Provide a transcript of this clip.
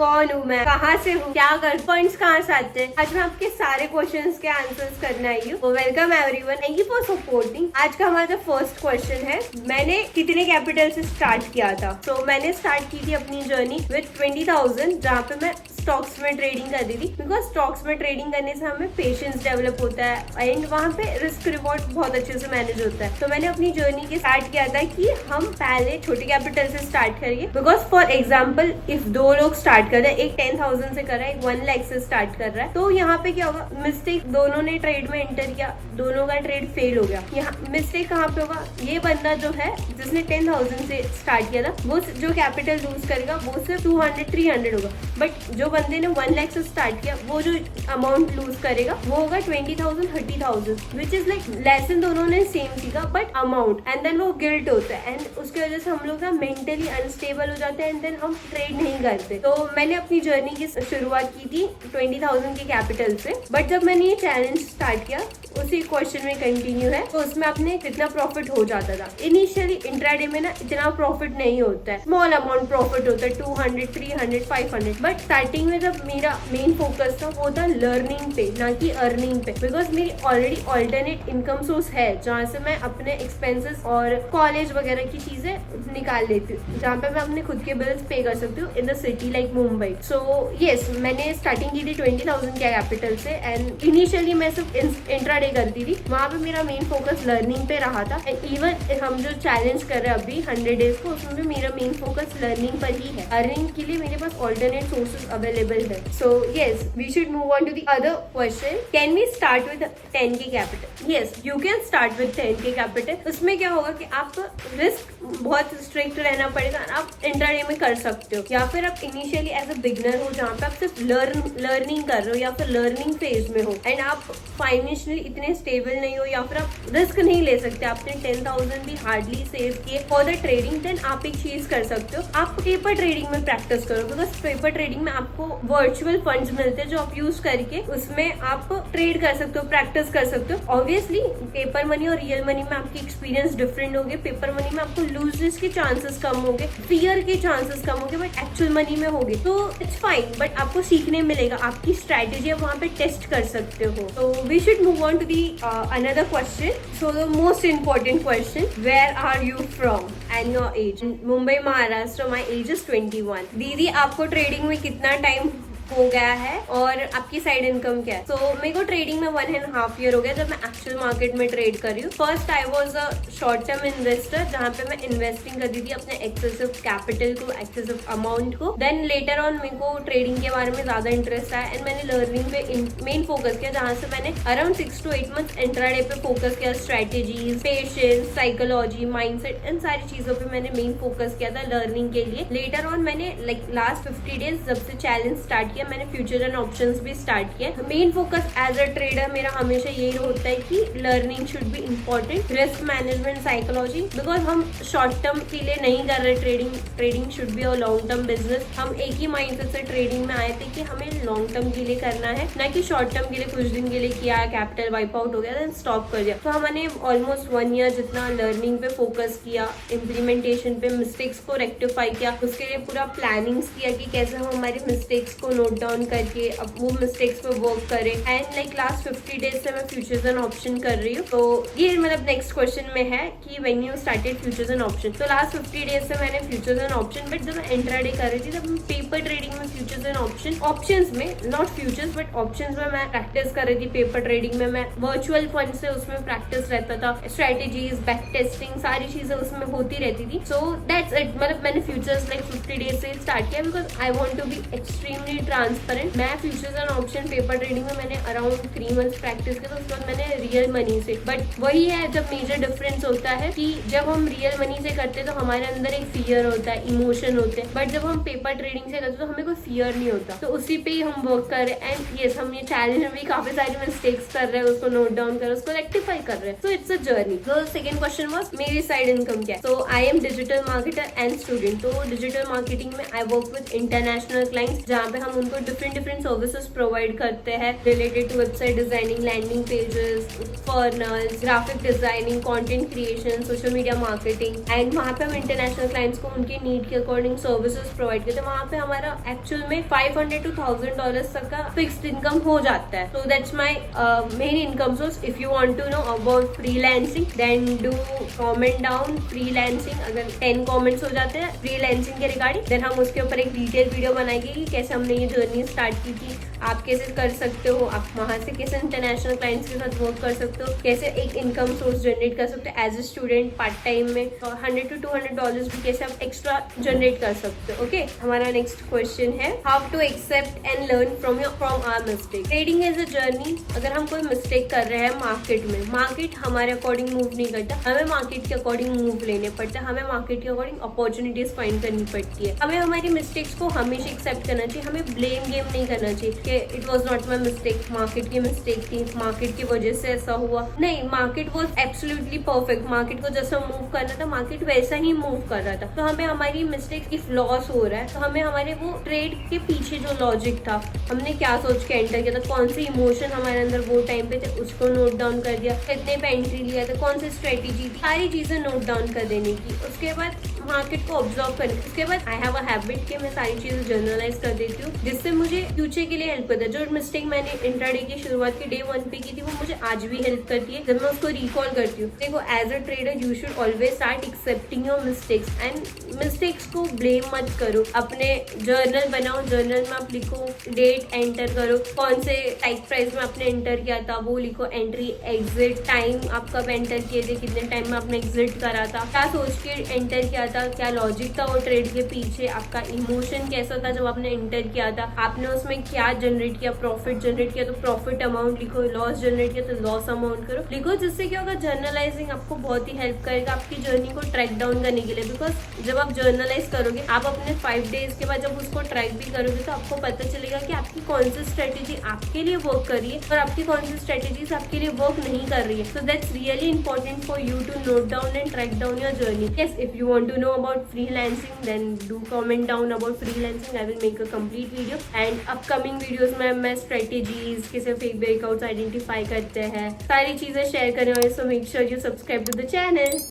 कौन हूँ मैं, कहाँ से हूँ, क्या कर, फंड्स कहाँ से आते हैं। आज मैं आपके सारे क्वेश्चंस के आंसर्स करने आई हूँ। Welcome everyone, thank you for supporting. आज का हमारा फर्स्ट क्वेश्चन है, मैंने कितने कैपिटल से स्टार्ट किया था। तो मैंने स्टार्ट की थी अपनी जर्नी विद 20,000, जहाँ पे मैं स्टॉक्स में ट्रेडिंग कर दी थी। बिकॉज स्टॉक्स में ट्रेडिंग करने से हमें पेशेंस डेवलप होता है एंड वहाँ पे रिस्क रिवॉर्ड बहुत अच्छे से मैनेज होता है। तो मैंने अपनी जर्नी के स्टार्ट किया था कि हम पहले छोटे कैपिटल से स्टार्ट करिए। बिकॉज फॉर एग्जाम्पल इफ दो लोग स्टार्ट कर रहे हैं, एक 10,000 से कर रहा है, एक 1 लाख से स्टार्ट कर रहा है, तो यहाँ पे क्या होगा, मिस्टेक, दोनों ने ट्रेड में एंटर किया, दोनों का ट्रेड फेल हो गया। यहाँ मिस्टेक कहाँ पे होगा, ये बंदा जो है जिसने 10,000 से स्टार्ट किया था, वो जो कैपिटल लूज करेगा वो सिर्फ 200-300 होगा। बट जो बंदे ने 1 लाख से स्टार्ट किया, वो जो अमाउंट लूज करेगा वो होगा 20,000-30,000, विच इज लाइक लेसन दोनों ने सेम सीखा बट अमाउंट, एंड देन वो गिल्ट होता है एंड उसकी वजह से हम लोग ना मेंटली अनस्टेबल हो जाते हैं एंड देन हम ट्रेड नहीं करते। तो मैंने अपनी जर्नी की शुरुआत की थी 20,000 के कैपिटल से। बट जब मैंने ये चैलेंज स्टार्ट किया, उसी क्वेश्चन में कंटिन्यू है, तो उसमें अपने कितना प्रॉफिट हो जाता था। इनिशियली इंट्राडे में ना इतना प्रॉफिट नहीं होता है, स्मॉल अमाउंट प्रॉफिट होता है, 200, 300, 500। बट स्टार्टिंग में जब मेरा मेन फोकस था वो था लर्निंग पे, ना कि अर्निंग पे। बिकॉज मेरी ऑलरेडी ऑल्टरनेट इनकम सोर्स है जहाँ से मैं अपने एक्सपेंसेस और कॉलेज वगैरह की चीजें निकाल लेती हूँ, जहाँ पे मैं अपने खुद के बिल्स पे कर सकती हूँ in the city like Mumbai. So yes, मैंने स्टार्टिंग की थी 20,000 के कैपिटल से एंड इनिशियली मैं सिर्फ इंट्राडे करती थी। वहाँ पे मेरा मेन फोकस लर्निंग पे रहा था एंड इवन हम जो चैलेंज कर रहे हैं अभी 100 डेज को, उसमें भी मेरा मेन फोकस लर्निंग पर ही है। अर्निंग के लिए मेरे पास ऑल्टरनेट सोर्सेज अवेलेबल है। So yes, we should move on to the other question, can we start with 10K capital. Yes, you can start with 10K capital. उसमें क्या होगा कि आप रिस्क बहुत स्ट्रिक्ट रहना पड़ेगा, आप इंट्राडे में कर सकते हो, या फिर आप इनिशियली एज अ बिगनर हो जहाँ पे आप सिर्फ लर्निंग कर रहे हो या फिर लर्निंग फेज में हो एंड आप फाइनेंशियली इतने स्टेबल नहीं हो या फिर आप रिस्क नहीं ले सकते, आपने 10,000 भी हार्डली सेव किए फॉर द ट्रेडिंग, देन आप एक चीज कर सकते हो, आप पेपर ट्रेडिंग में प्रैक्टिस करो। बिकॉज पेपर ट्रेडिंग में आपको वर्चुअल फंड्स मिलते हैं जो आप यूज करके उसमें आप ट्रेड कर सकते हो, प्रैक्टिस कर सकते हो। ऑब्वियसली पेपर मनी और रियल मनी में आपकी एक्सपीरियंस डिफरेंट होंगे। पेपर मनी में आपको लूजनेस के चांसेस कम होंगे, फियर के चांसेस कम होंगे, बट एक्चुअल मनी में होगी तो इट्स फाइन, बट आपको सीखने मिलेगा, आपकी स्ट्रैटेजी आप वहाँ पे टेस्ट कर सकते हो। तो we should move on to the another question. So the most important question, where are you from and your age. Mumbai Maharashtra, my age is 21। दीदी आपको ट्रेडिंग में कितना टाइम हो गया है और आपकी साइड इनकम क्या है। तो मेरे को ट्रेडिंग में 1.5 ईयर हो गया जब मैं एक्चुअल मार्केट में ट्रेड कर रही हूँ। First I was a short term investor, जहाँ पे मैं इन्वेस्टिंग करती थी अपने एक्सेसिव कैपिटल को, एक्सेसिव अमाउंट को। देन लेटर ऑन मेरे को ट्रेडिंग के बारे में ज्यादा इंटरेस्ट आया एंड मैंने लर्निंग पे मेन फोकस किया, जहाँ से मैंने अराउंड 6 to 8 मंथ इंट्राडे पे फोकस किया। स्ट्रेटेजीज, पेशेंस, साइकोलॉजी, माइंडसेट, इन सारी चीजों पे मैंने मेन फोकस किया था लर्निंग के लिए। लेटर ऑन मैंने लाइक लास्ट 50 डेज जब से चैलेंज स्टार्ट किया, मैंने फ्यूचर एंड ऑप्शंस भी स्टार्ट किए। Main focus as a trader मेरा हमेशा यही होता है कि learning should be important, risk management, psychology. Because हम शॉर्ट टर्म के लिए नहीं कर रहे trading, trading should be a long term business. हम एक ही माइंडसेट से ट्रेडिंग में आए थे कि हमें लॉन्ग टर्म के लिए करना है, ना कि शॉर्ट टर्म के लिए कुछ दिन के लिए किया, कैपिटल वाइप आउट हो गया, देन स्टॉप कर दिया। तो हमने ऑलमोस्ट 1 ईयर जितना लर्निंग पे फोकस किया, इम्प्लीमेंटेशन पे, मिस्टेक्स को रेक्टिफाई किया, उसके लिए पूरा प्लानिंग्स किया कि कैसे हम हमारे मिस्टेक्स को नोट डाउन करके अब वो मिस्टेक्स पे वर्क करें। एंड लाइक लास्ट 50 डेज से मैं फ्यूचर्स एंड ऑप्शन कर रही हूँ। तो ये मतलब नेक्स्ट क्वेश्चन में है कि when you started futures and option. तो लास्ट 50 डेज से मैंने फ्यूचर्स एंड ऑप्शन, बट जब मैं इंट्राडे कर रही थी तब पेपर ट्रेडिंग में फ्यूचर्स एंड ऑप्शंस में, नॉट फ्यूचर्स बट ऑप्शंस में मैं प्रैक्टिस कर रही थी। पेपर ट्रेडिंग में मैं वर्चुअल फंड से उसमें प्रैक्टिस रहता था, स्ट्रेटेजीज, बैक टेस्टिंग, सारी चीजें उसमें होती रहती थी। So that's it. मतलब मैंने फ्यूचर्स लाइक 50 डेज से स्टार्ट किया because I want to be extremely transparent. मैं futures and option paper trading में मैंने अराउंड 3 मंथ्स प्रैक्टिस किया, तो उसके बाद मैंने रियल मनी से। बट वही है जब मेजर डिफरेंस होता है कि जब हम रियल मनी से करते हैं तो हमारे अंदर एक फियर होता है, इमोशन होते हैं, बट जब हम पेपर ट्रेडिंग से करते हैं तो हमें कोई फियर नहीं होता। तो उसी पे ही हम वर्क कर रहे हैं एंड यस, हम ये चैलेंज में भी काफी सारी मिस्टेक्स कर रहे हैं, उसको नोट डाउन कर रहे हैं, उसको रेक्टिफाई कर रहे हैं। So it's a journey. तो सेकंड क्वेश्चन वाज मेरी साइड इनकम क्या है। So I am digital marketer and student. तो डिजिटल मार्केटिंग में I work with international clients, जहाँ पे हम उनको डिफरेंट डिफरेंट सर्विसेज प्रोवाइड करते हैं related to website designing, landing pages, funnels, graphic designing, content creation, social media marketing. And वहाँ पे हम इंटरनेशनल क्लाइंट्स को उनके नीड के अकॉर्डिंग सर्विसेज प्रोवाइड करते हैं। वहाँ पे हमारा एक्चुअल में $500 to $1,000 तक का फिक्स्ड इनकम हो जाता है। So that's my main income source. If you want to know about freelancing then do comment down freelancing. अगर 10 कमेंट्स हो जाते हैं फ्रीलांसिंग के रिगार्डिंग देन हम उसके ऊपर एक डिटेल वीडियो बनाएंगे कि कैसे हमने ये जर्नी स्टार्ट की थी, आप कैसे कर सकते हो, आप वहाँ से कैसे इंटरनेशनल क्लाइंट्स के साथ वर्क कर सकते हो, कैसे एक इनकम सोर्स जनरेट कर सकते हो as a student part time में, और $100 to $200 भी कैसे आप एक्स्ट्रा जनरेट कर सकते हो। ओके, हमारा नेक्स्ट क्वेश्चन है how to accept and learn from our mistake. Trading is a journey. अगर हम कोई मिस्टेक कर रहे हैं मार्केट में, मार्केट हमारे अकॉर्डिंग मूव नहीं करता, हमें मार्केट के अकॉर्डिंग मूव लेने पड़ते हैं, हमें मार्केट के अकॉर्डिंग अपॉर्चुनिटीज फाइंड करनी पड़ती है। हमें हमारी मिस्टेक्स को हमेशा एक्सेप्ट करना चाहिए, हमें ब्लेम गेम नहीं करना चाहिए कि it was not my mistake, market की मिस्टेक थी, मार्केट की वजह से ऐसा हुआ। नहीं, market was absolutely perfect. Market को जैसा मूव करना था मार्केट वैसा ही मूव कर रहा था। तो हमें हमारी मिस्टेक इफ लॉस हो रहा है तो हमें हमारे वो ट्रेड के पीछे जो लॉजिक था, हमने क्या सोच के एंटर किया था, कौन से इमोशन हमारे अंदर वो टाइम पे थे, उसको नोट डाउन कर दिया, कितने पे एंट्री लिया था, कौन सी स्ट्रेटेजी थी, सारी चीजें नोट डाउन कर देने की। उसके बाद मार्केट को ऑब्जर्व करने, उसके बाद आई हैव अ हैबिट कि मैं सारी चीजें जर्नलाइज कर देती हूँ जिससे मुझे फ्यूचर के लिए हेल्प करता है। जो मिस्टेक मैंने इंट्राडे की शुरुआत के डे 1 पे की थी वो मुझे आज भी हेल्प करती है जब मैं उसको रिकॉल करती हूँ। देखो, as a trader you should always start accepting your mistakes and mistakes को ब्लेम मत करो। अपने जर्नल बनाओ, जर्नल में आप लिखो, डेट एंटर करो, कौन से टाइप प्राइस में आपने एंटर किया था वो लिखो, एंट्री एग्जिट टाइम आप कब एंटर किए थे, कितने टाइम में आपने एग्जिट करा था, क्या सोच के एंटर किया था, क्या लॉजिक था वो ट्रेड के पीछे, आपका इमोशन कैसा था जब आपने एंटर किया था, आपने उसमें क्या जनरेट किया, प्रॉफिट जनरेट किया तो प्रॉफिट अमाउंट लिखो, लॉस जनरेट किया तो लॉस अमाउंट करो लिखो। जिससे क्या होगा, जर्नलाइजिंग आपको बहुत ही हेल्प करेगा आपकी जर्नी को ट्रैक डाउन करने के लिए। बिकॉज जब आप जर्नलाइज करोगे, आप अपने 5 डेज के बाद जब उसको ट्रैक भी करोगे तो आपको पता चलेगा कि आपकी कौन सी स्ट्रेटेजी आपके लिए वर्क कर रही है और आपकी कौन सी स्ट्रेटेजीज आपके लिए वर्क नहीं कर रही है। So that's really important for you to note down and track down your journey. Yes, if you want to know about freelancing then do comment down about freelancing. I will make a complete video and upcoming videos में मैं strategies कैसे fake breakouts identify करते हैं सारी चीजें share करने वाले। So make sure you subscribe to the channel.